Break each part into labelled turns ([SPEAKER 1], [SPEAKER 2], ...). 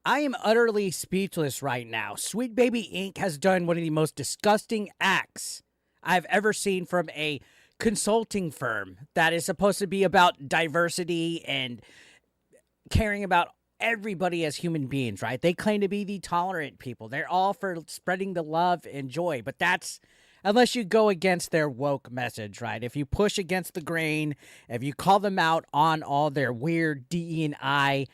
[SPEAKER 1] I am utterly speechless right now. Sweet Baby Inc. has done one of the most disgusting acts I've ever seen from a consulting firm that is supposed to be about diversity and caring about everybody as human beings, right? They claim to be the tolerant people. They're all for spreading the love and joy, but that's unless you go against their woke message, right? If you push against the grain, if you call them out on all their weird DE&I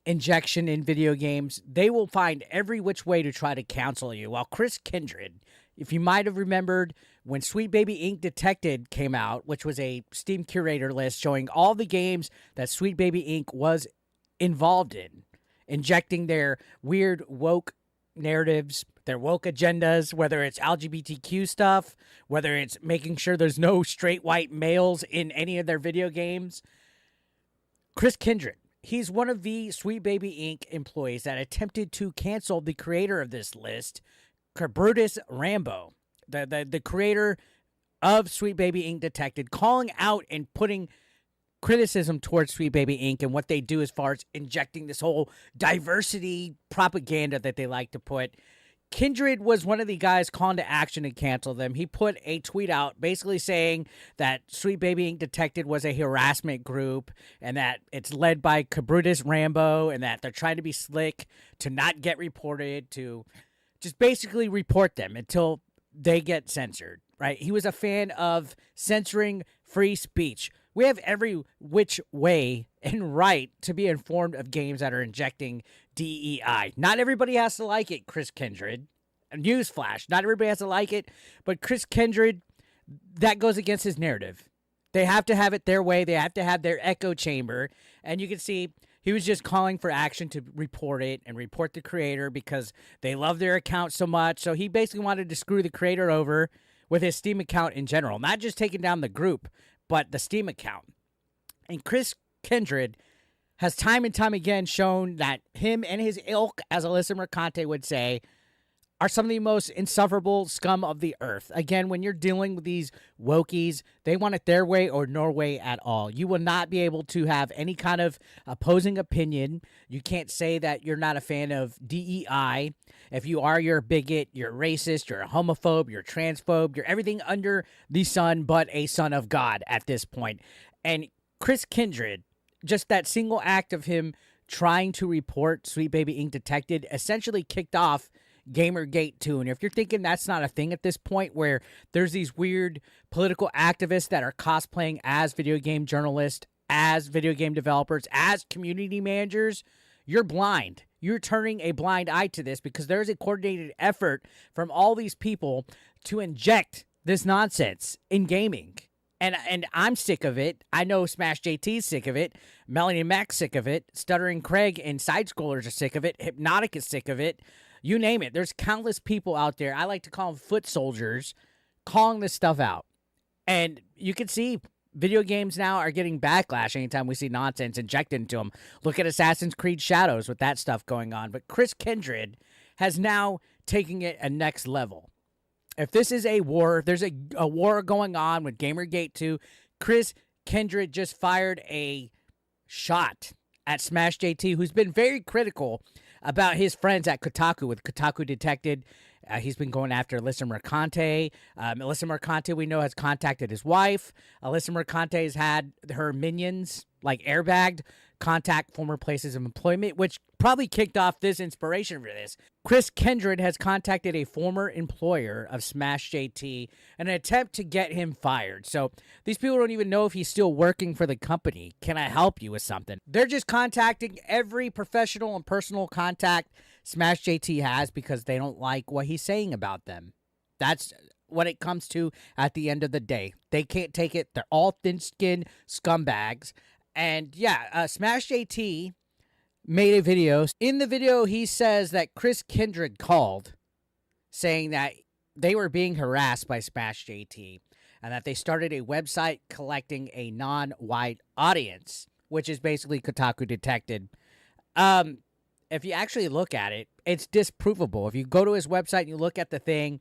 [SPEAKER 1] injection in video games, they will find every which way to try to counsel you. While Chris Kindred, if you might have remembered when Sweet Baby Inc. Detected came out, which was a Steam curator list showing all the games that Sweet Baby Inc. was involved in, injecting their weird woke narratives, their woke agendas, whether it's LGBTQ stuff, whether it's making sure there's no straight white males in any of their video games. Chris Kindred, he's one of the Sweet Baby Inc. employees that attempted to cancel the creator of this list, KabrutusRambo, the creator of Sweet Baby Inc. Detected, calling out and putting criticism towards Sweet Baby Inc. and what they do as far as injecting this whole diversity propaganda that they like to put. Kindred was one of the guys calling to action to cancel them. He put a tweet out basically saying that Sweet Baby Inc. Detected was a harassment group and that it's led by KabrutusRambo and that they're trying to be slick to not get reported, to just basically report them until they get censored, right? He was a fan of censoring free speech. We have every which way and right to be informed of games that are injecting DEI. Not everybody has to like it, Chris Kindred. Newsflash, not everybody has to like it, but Chris Kindred, that goes against his narrative. They have to have it their way. They have to have their echo chamber. And you can see he was just calling for action to report it and report the creator because they love their account so much. So he basically wanted to screw the creator over with his Steam account in general, not just taking down the group, but the Steam account. And Chris Kindred has time and time again shown that him and his ilk, as Alyssa Mercante would say, are some of the most insufferable scum of the earth. Again, when you're dealing with these wokies, they want it their way or no way at all. You will not be able to have any kind of opposing opinion. You can't say that you're not a fan of DEI. If you are, you're a bigot, you're racist, you're a homophobe, you're transphobe, you're everything under the sun but a son of God at this point. And Chris Kindred, just that single act of him trying to report Sweet Baby Inc. Detected essentially kicked off Gamergate 2. And if you're thinking that's not a thing at this point where there's these weird political activists that are cosplaying as video game journalists, as video game developers, as community managers, you're blind. You're turning a blind eye to this because there's a coordinated effort from all these people to inject this nonsense in gaming. And I'm sick of it. I know Smash JT's sick of it. Melanie Mac's sick of it. Stuttering Craig and Side Scrollers are sick of it. Hypnotic is sick of it. You name it. There's countless people out there. I like to call them foot soldiers calling this stuff out. And you can see video games now are getting backlash anytime we see nonsense injected into them. Look at Assassin's Creed Shadows with that stuff going on. But Chris Kindred has now taken it a next level. If this is a war, if there's a war going on with Gamergate 2, Chris Kindred just fired a shot at Smash JT, who's been very critical about his friends at Kotaku with Kotaku Detected. He's been going after Alyssa Mercante. Alyssa Mercante, we know, has contacted his wife. Alyssa Mercante has had her minions, like airbagged, contact former places of employment, which probably kicked off this inspiration for this. Chris Kindred has contacted a former employer of Smash JT in an attempt to get him fired. So these people don't even know if he's still working for the company. Can I help you with something? They're just contacting every professional and personal contact Smash JT has because they don't like what he's saying about them. That's what it comes to at the end of the day. They can't take it. They're all thin-skinned scumbags. And yeah, Smash JT made a video. In the video, he says that Chris Kindred called saying that they were being harassed by Smash JT and that they started a website collecting a non-white audience, which is basically Kotaku Detected. If you actually look at it, it's disprovable. If you go to his website and you look at the thing,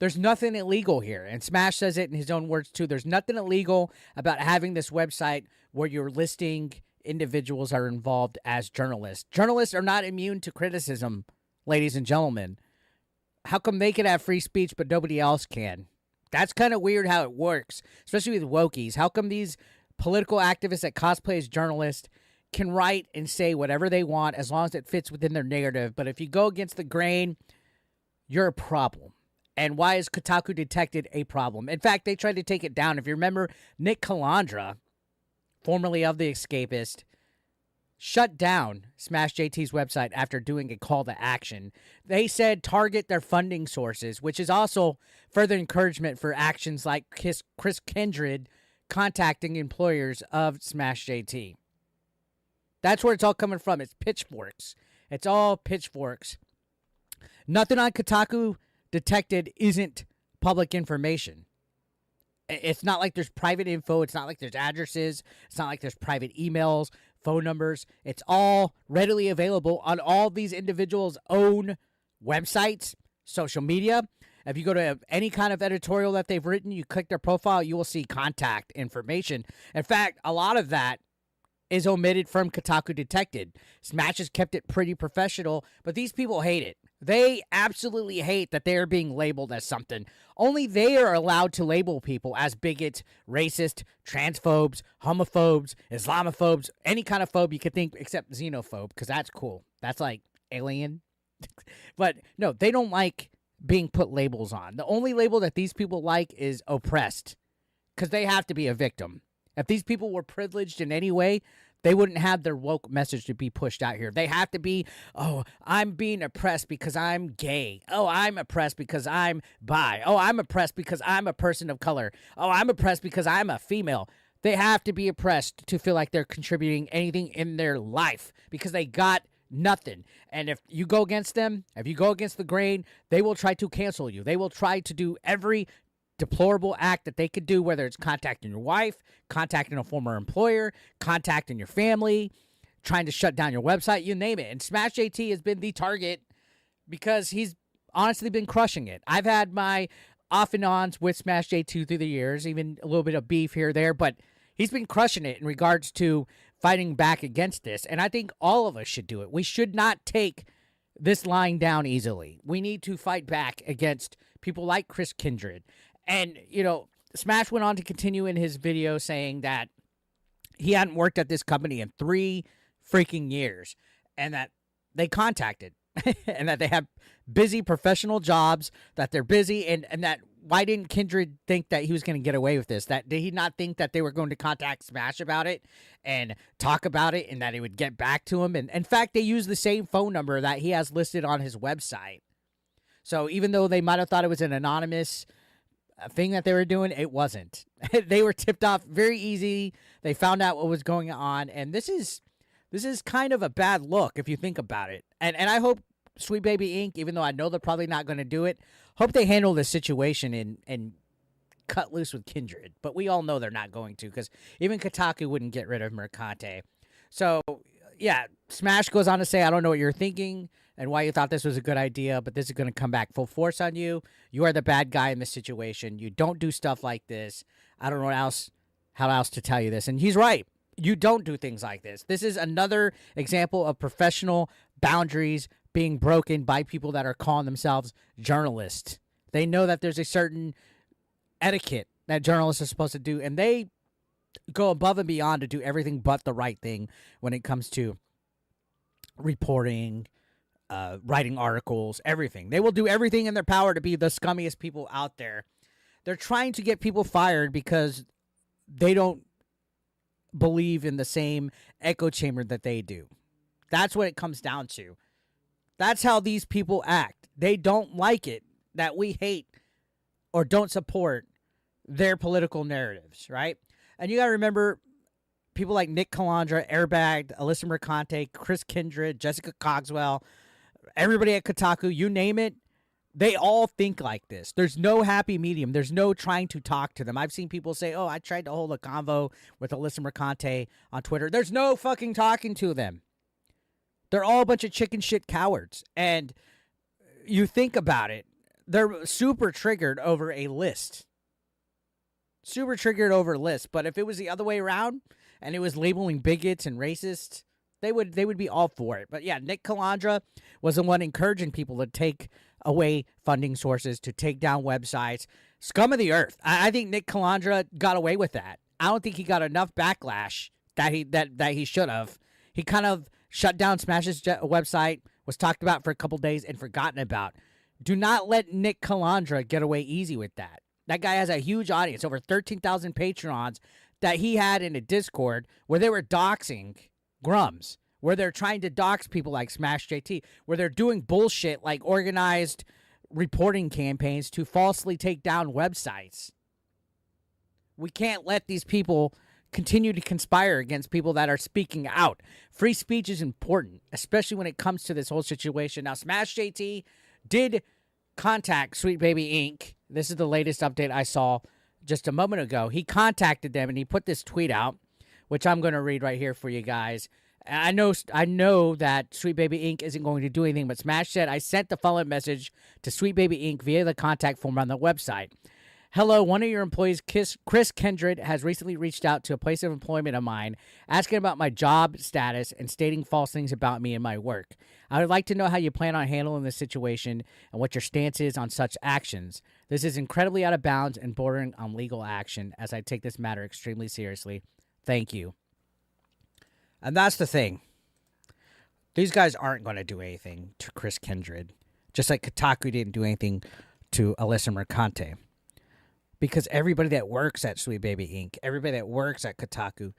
[SPEAKER 1] there's nothing illegal here. And Smash says it in his own words, too. There's nothing illegal about having this website where you're listing individuals are involved as journalists. Journalists are not immune to criticism, ladies and gentlemen. How come they can have free speech but nobody else can? That's kind of weird how it works, especially with wokies. How come these political activists that cosplay as journalists can write and say whatever they want as long as it fits within their narrative? But if you go against the grain, you're a problem. And why is Kotaku detected a problem? In fact, they tried to take it down. If you remember, Nick Calandra, formerly of The Escapist, shut down Smash JT's website after doing a call to action. They said target their funding sources, which is also further encouragement for actions like Chris Kindred contacting employers of Smash JT. That's where it's all coming from. It's pitchforks. It's all pitchforks. Nothing on Kotaku detected isn't public information. It's not like there's private info. It's not like there's addresses. It's not like there's private emails, phone numbers. It's all readily available on all these individuals' own websites, social media. If you go to any kind of editorial that they've written, you click their profile, you will see contact information. In fact, a lot of that is omitted from Kotaku Detected. Smash has kept it pretty professional, but these people hate it. They absolutely hate that they are being labeled as something. Only they are allowed to label people as bigots, racist, transphobes, homophobes, Islamophobes, any kind of phobe you could think except xenophobe, because that's cool. That's like alien. But no, they don't like being put labels on. The only label that these people like is oppressed, because they have to be a victim. If these people were privileged in any way, they wouldn't have their woke message to be pushed out here. They have to be, oh, I'm being oppressed because I'm gay. Oh, I'm oppressed because I'm bi. Oh, I'm oppressed because I'm a person of color. Oh, I'm oppressed because I'm a female. They have to be oppressed to feel like they're contributing anything in their life because they got nothing. And if you go against them, if you go against the grain, they will try to cancel you. They will try to do every deplorable act that they could do, whether it's contacting your wife, contacting a former employer, contacting your family, trying to shut down your website, you name it. And Smash JT has been the target because he's honestly been crushing it. I've had my off and ons with Smash JT through the years, even a little bit of beef here or there, but he's been crushing it in regards to fighting back against this. And I think all of us should do it. We should not take this lying down easily. We need to fight back against people like Chris Kindred. And, you know, Smash went on to continue in his video saying that he hadn't worked at this company in 3 freaking years and that they contacted and that they have busy professional jobs, that they're busy, and that why didn't Kindred think that he was going to get away with this? That did he not think that they were going to contact Smash about it and talk about it and that he would get back to him? And in fact, they used the same phone number that he has listed on his website. So even though they might have thought it was an anonymous thing that they were doing, it wasn't. They were tipped off very easy. They found out what was going on, and this is kind of a bad look if you think about it. And I hope Sweet Baby Inc., even though I know they're probably not going to do it, hope they handle this situation and cut loose with Kindred. But we all know they're not going to, because even Kotaku wouldn't get rid of Mercante. So, yeah, Smash goes on to say, I don't know what you're thinking and why you thought this was a good idea, but this is going to come back full force on you. You are the bad guy in this situation. You don't do stuff like this. I don't know how else to tell you this. And he's right. You don't do things like this. This is another example of professional boundaries being broken by people that are calling themselves journalists. They know that there's a certain etiquette that journalists are supposed to do, and they go above and beyond to do everything but the right thing when it comes to reporting, writing articles, everything. They will do everything in their power to be the scummiest people out there. They're trying to get people fired because they don't believe in the same echo chamber that they do. That's what it comes down to. That's how these people act. They don't like it that we hate or don't support their political narratives, right? And you got to remember people like Nick Calandra, Airbagged, Alyssa Mercante, Chris Kindred, Jessica Cogswell, everybody at Kotaku, you name it, they all think like this. There's no happy medium. There's no trying to talk to them. I've seen people say, oh, I tried to hold a convo with Alyssa Mercante on Twitter. There's no fucking talking to them. They're all a bunch of chicken shit cowards. And you think about it, they're super triggered over a list. Super triggered over a list. But if it was the other way around, and it was labeling bigots and racists, they would be all for it. But yeah, Nick Calandra was the one encouraging people to take away funding sources, to take down websites. Scum of the earth. I think Nick Calandra got away with that. I don't think he got enough backlash that he should have. He kind of shut down Smash's website, was talked about for a couple days and forgotten about. Do not let Nick Calandra get away easy with that. That guy has a huge audience, over 13,000 Patreons that he had in a Discord where they were doxing Grums, where they're trying to dox people like Smash JT, where they're doing bullshit like organized reporting campaigns to falsely take down websites. We can't let these people continue to conspire against people that are speaking out. Free speech is important, especially when it comes to this whole situation. Now, Smash JT did contact Sweet Baby Inc. This is the latest update I saw just a moment ago. He contacted them and he put this tweet out, which I'm going to read right here for you guys. I know that Sweet Baby Inc. isn't going to do anything, but Smash said, I sent the following message to Sweet Baby Inc. via the contact form on the website. Hello, one of your employees, Chris Kindred, has recently reached out to a place of employment of mine, asking about my job status and stating false things about me and my work. I would like to know how you plan on handling this situation and what your stance is on such actions. This is incredibly out of bounds and bordering on legal action, as I take this matter extremely seriously. Thank you. And that's the thing. These guys aren't going to do anything to Chris Kindred, just like Kotaku didn't do anything to Alyssa Mercante. Because everybody that works at Sweet Baby Inc., everybody that works at Kotaku,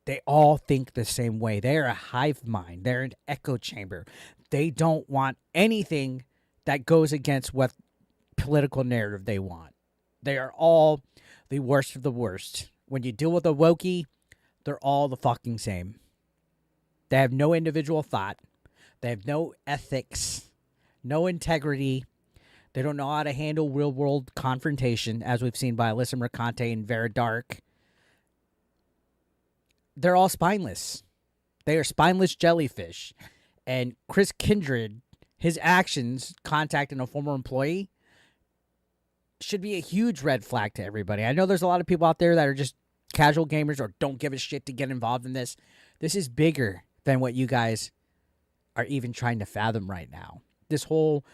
[SPEAKER 1] they all think the same way. They're a hive mind. They're an echo chamber. They don't want anything that goes against what political narrative they want. They are all the worst of the worst. When you deal with a wokey, they're all the fucking same. They have no individual thought. They have no ethics, no integrity. They don't know how to handle real-world confrontation, as we've seen by Alyssa Mercante and Vera Dark. They're all spineless. They are spineless jellyfish. And Chris Kindred, his actions contacting a former employee should be a huge red flag to everybody. I know there's a lot of people out there that are just casual gamers or don't give a shit to get involved in this. This is bigger than what you guys are even trying to fathom right now. This whole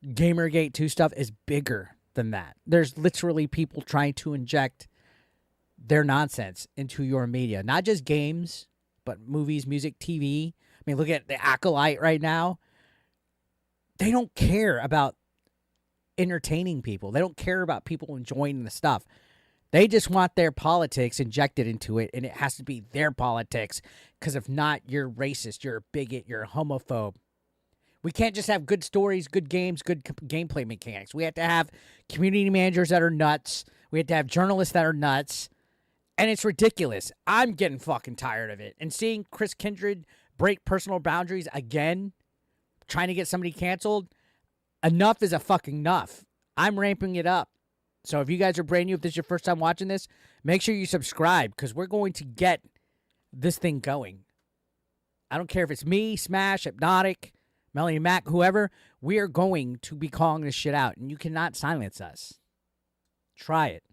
[SPEAKER 1] Gamergate 2 stuff is bigger than that. There's literally people trying to inject their nonsense into your media. Not just games, but movies, music, TV. I mean, look at the Acolyte right now. They don't care about entertaining people. They don't care about people enjoying the stuff. They just want their politics injected into it, and it has to be their politics. Because if not, you're racist, you're a bigot, you're a homophobe. We can't just have good stories, good games, good gameplay mechanics. We have to have community managers that are nuts. We have to have journalists that are nuts. And it's ridiculous. I'm getting fucking tired of it. And seeing Chris Kindred break personal boundaries again, trying to get somebody canceled, enough is a fucking enough. I'm ramping it up. So if you guys are brand new, if this is your first time watching this, make sure you subscribe because we're going to get this thing going. I don't care if it's me, Smash, Hypnotic, Melanie Mac, whoever, we are going to be calling this shit out, and you cannot silence us. Try it.